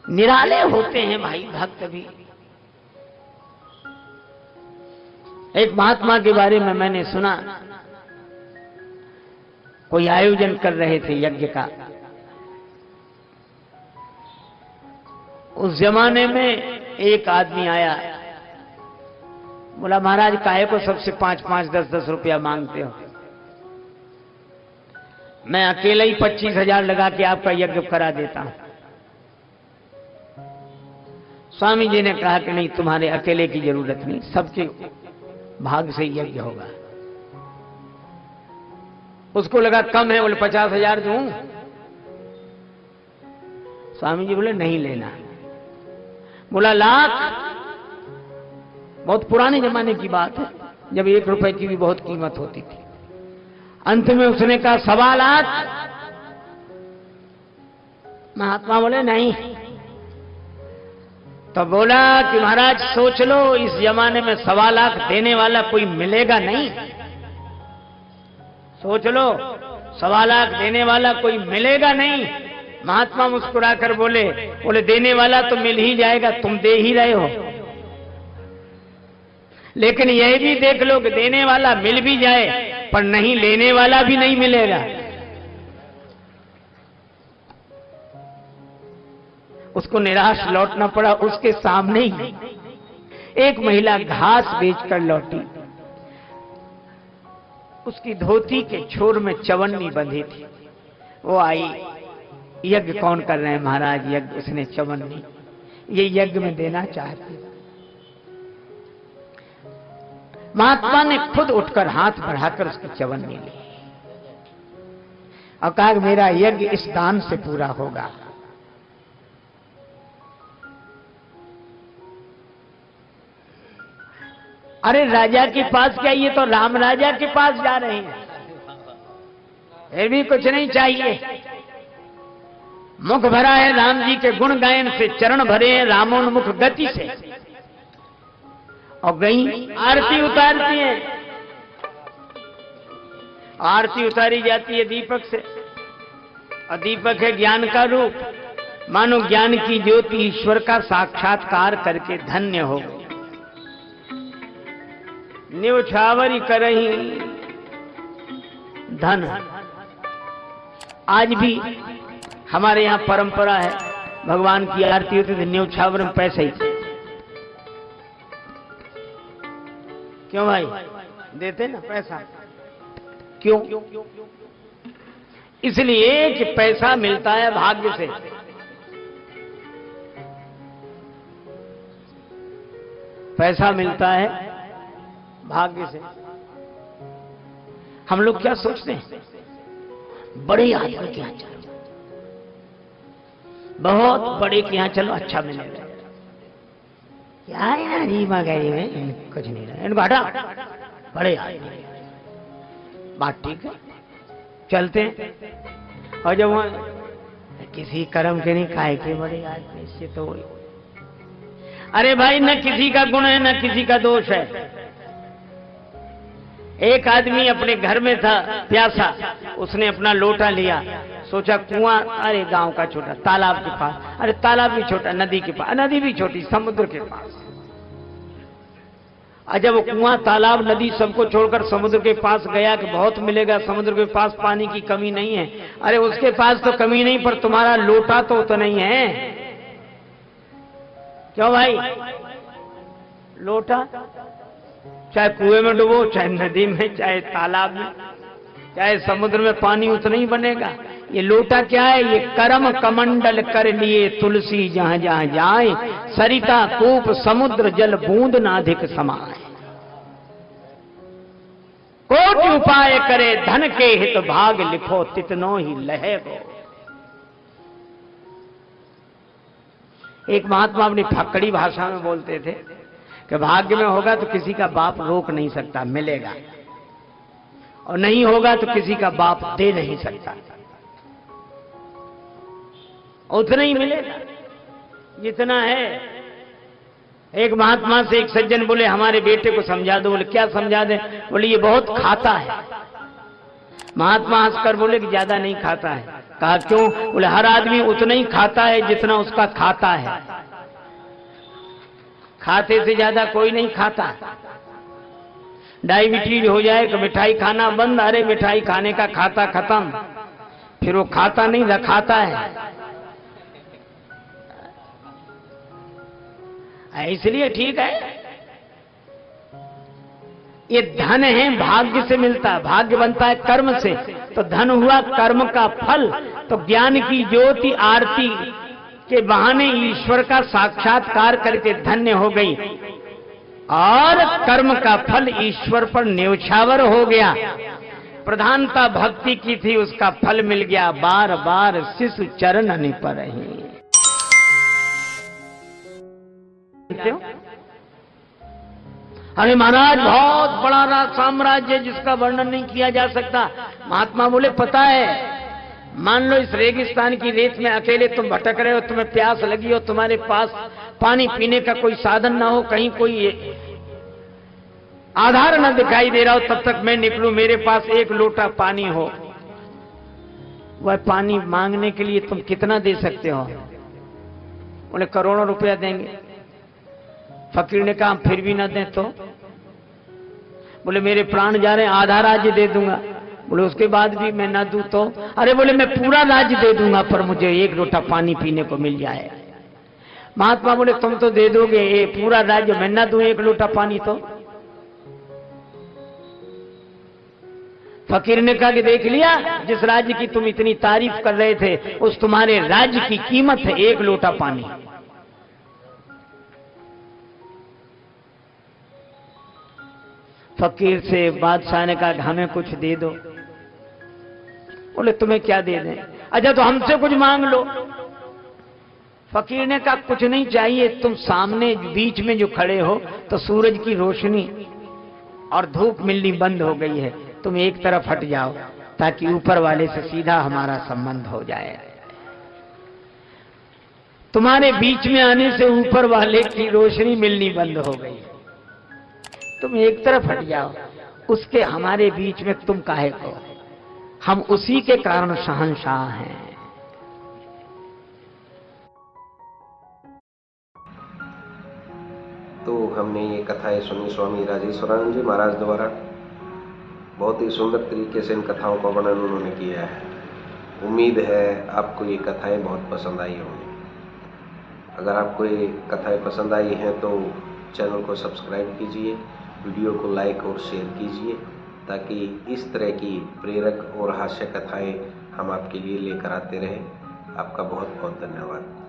निराले होते हैं भाई भक्त भी। एक महात्मा के बारे में मैंने सुना, कोई आयोजन कर रहे थे यज्ञ का। उस जमाने में एक आदमी आया, बोला महाराज काहे को सबसे 5-5, 10-10 रुपया मांगते हो? मैं अकेला ही 25,000 लगा के आपका यज्ञ करा देता हूं। स्वामी जी ने कहा कि नहीं, तुम्हारे अकेले की जरूरत नहीं, सबके भाग से यज्ञ होगा। उसको लगा कम है, बोले 50,000 दूं। स्वामी जी बोले नहीं लेना। बोला लाख। बहुत पुराने जमाने की बात है, जब 1 रुपए की भी बहुत कीमत होती थी। अंत में उसने कहा 1.25 लाख। महात्मा बोले नहीं। तो बोला कि महाराज सोच लो, इस जमाने में 1.25 लाख देने वाला कोई मिलेगा नहीं। सोच लो, 1.25 लाख देने वाला कोई मिलेगा नहीं। महात्मा मुस्कुराकर बोले देने वाला तो मिल ही जाएगा, तुम दे ही रहे हो। लेकिन यह भी देख लो कि देने वाला मिल भी जाए पर नहीं लेने वाला भी नहीं मिलेगा। उसको निराश लौटना पड़ा। उसके सामने ही एक महिला घास बेचकर लौटी। उसकी धोती के छोर में चवन्नी बंधी थी। वो आई, यज्ञ कौन कर रहे हैं महाराज? यज्ञ। उसने चवन्नी ये यज्ञ में देना चाहती। महात्मा ने खुद उठकर हाथ बढ़ाकर उसकी चवन्नी ली और कहा मेरा यज्ञ इस दान से पूरा होगा। अरे राजा के पास क्या, ये तो राम राजा के पास जा रहे हैं, फिर भी कुछ नहीं चाहिए। मुख भरा है राम जी के गुण गायन से, चरण भरे हैं रामोन्मुख गति से। और गई आरती उतारती है। आरती उतारी जाती है दीपक से, और दीपक है ज्ञान का रूप। मानो ज्ञान की ज्योति ईश्वर का साक्षात्कार करके धन्य हो। न्योछावरी करही धन। आज भी हमारे यहाँ परंपरा है, भगवान की आरती होती है न्योछावर में पैसे ही। क्यों भाई देते ना पैसा? क्यों? इसलिए कि पैसा मिलता है भाग्य से। पैसा मिलता है भाग्य से। हम लोग क्या सोचते हैं, बड़े आदमी के यहां चलो, बहुत बड़े के यहां चलो, अच्छा मिलेगा। क्या है रीमा गई में कुछ नहीं रहा, इनको हटा, बड़े आदमी। बात ठीक है, चलते हैं। और जब वहां किसी कर्म के नहीं खाए के बड़े आदमी से, तो अरे भाई न किसी का गुण है न किसी का दोष है। एक आदमी अपने घर में था प्यासा, उसने अपना लोटा लिया, सोचा कुआं, अरे गांव का छोटा, तालाब के पास, अरे तालाब भी छोटा, नदी के पास, नदी भी छोटी, समुद्र के पास। जब वो कुआं, तालाब, नदी सबको छोड़कर समुद्र के पास गया कि बहुत मिलेगा, समुद्र के पास पानी की कमी नहीं है। अरे उसके पास तो कमी नहीं, पर तुम्हारा लोटा तो नहीं है। क्यों भाई? लोटा चाहे कुएं में डुबो, चाहे नदी में, चाहे तालाब में, चाहे समुद्र में, पानी उतना ही बनेगा। ये लोटा क्या है? ये कर्म कमंडल कर लिए तुलसी जहां जहां जाए, सरिता कूप समुद्र जल बूंद नाधिक समाए। कोटि उपाय करे धन के हित भाग लिखो, तितनो ही लहे हो। एक महात्मा अपनी फक्कड़ी भाषा में बोलते थे कि भाग्य में होगा तो किसी का बाप रोक नहीं सकता, मिलेगा, और नहीं होगा तो किसी का बाप दे नहीं सकता, उतना ही मिलेगा जितना है। एक महात्मा से एक सज्जन बोले हमारे बेटे को समझा दो। बोले क्या समझा दें? बोले ये बहुत खाता है। महात्मा हंसकर बोले कि ज्यादा नहीं खाता है, कहा क्यों? बोले हर आदमी उतना ही खाता है जितना उसका खाता है, खाते से ज्यादा कोई नहीं खाता। डायबिटीज हो जाए तो मिठाई खाना बंद, अरे मिठाई खाने का खाता खत्म, फिर वो खाता नहीं रखाता है। इसलिए ठीक है, ये धन है भाग्य से मिलता है, भाग्य बनता है कर्म से, तो धन हुआ कर्म का फल। तो ज्ञान की ज्योति आरती के बहाने ईश्वर का साक्षात्कार करके धन्य हो गई, और कर्म का फल ईश्वर पर न्यौछावर हो गया। प्रधानता भक्ति की थी, उसका फल मिल गया। बार बार शिशु चरण पर ही। अरे महाराज बहुत बड़ा साम्राज्य जिसका वर्णन नहीं किया जा सकता। महात्मा बोले पता है, मान लो इस रेगिस्तान की रेत में अकेले तुम भटक रहे हो, तुम्हें प्यास लगी हो, तुम्हारे पास पानी पीने का कोई साधन ना हो, कहीं कोई आधार न दिखाई दे रहा हो, तब तक मैं निकलूं, मेरे पास एक लोटा पानी हो। वह पानी मांगने के लिए तुम कितना दे सकते हो? बोले करोड़ों रुपया देंगे। फकीर ने कहा फिर भी ना दें तो? बोले मेरे प्राण जा रहे हैं, आधा राज्य दे दूंगा। बोले उसके बाद भी मैं ना दूं तो? अरे बोले मैं पूरा राज्य दे दूंगा, पर मुझे एक लोटा पानी पीने को मिल जाए। महात्मा बोले तुम तो दे दोगे ये पूरा राज्य, मैं ना दूं एक लोटा पानी तो? फकीर ने कहा कि देख लिया, जिस राज्य की तुम इतनी तारीफ कर रहे थे, उस तुम्हारे राज्य की कीमत है एक लोटा पानी। फकीर से बादशाह ने कहा हमें कुछ दे दो। बोले तुम्हें क्या दे दें? अच्छा तो हमसे कुछ मांग लो। फकीर ने कहा कुछ नहीं चाहिए, तुम सामने बीच में जो खड़े हो तो सूरज की रोशनी और धूप मिलनी बंद हो गई है, तुम एक तरफ हट जाओ ताकि ऊपर वाले से सीधा हमारा संबंध हो जाए। तुम्हारे बीच में आने से ऊपर वाले की रोशनी मिलनी बंद हो गई, तुम एक तरफ हट जाओ, उसके हमारे बीच में तुम काहे को? हम उसी के कारण शहंशाह हैं। तो हमने ये कथाएं सुनी स्वामी राजेश्वरानंद जी महाराज द्वारा। बहुत ही सुंदर तरीके से इन कथाओं का वर्णन उन्होंने किया है। उम्मीद है आपको ये कथाएं बहुत पसंद आई होंगी। अगर आपको ये कथाएं पसंद आई हैं तो चैनल को सब्सक्राइब कीजिए, वीडियो को लाइक और शेयर कीजिए, ताकि इस तरह की प्रेरक और हास्य कथाएं हम आपके लिए लेकर आते रहें। आपका बहुत बहुत धन्यवाद।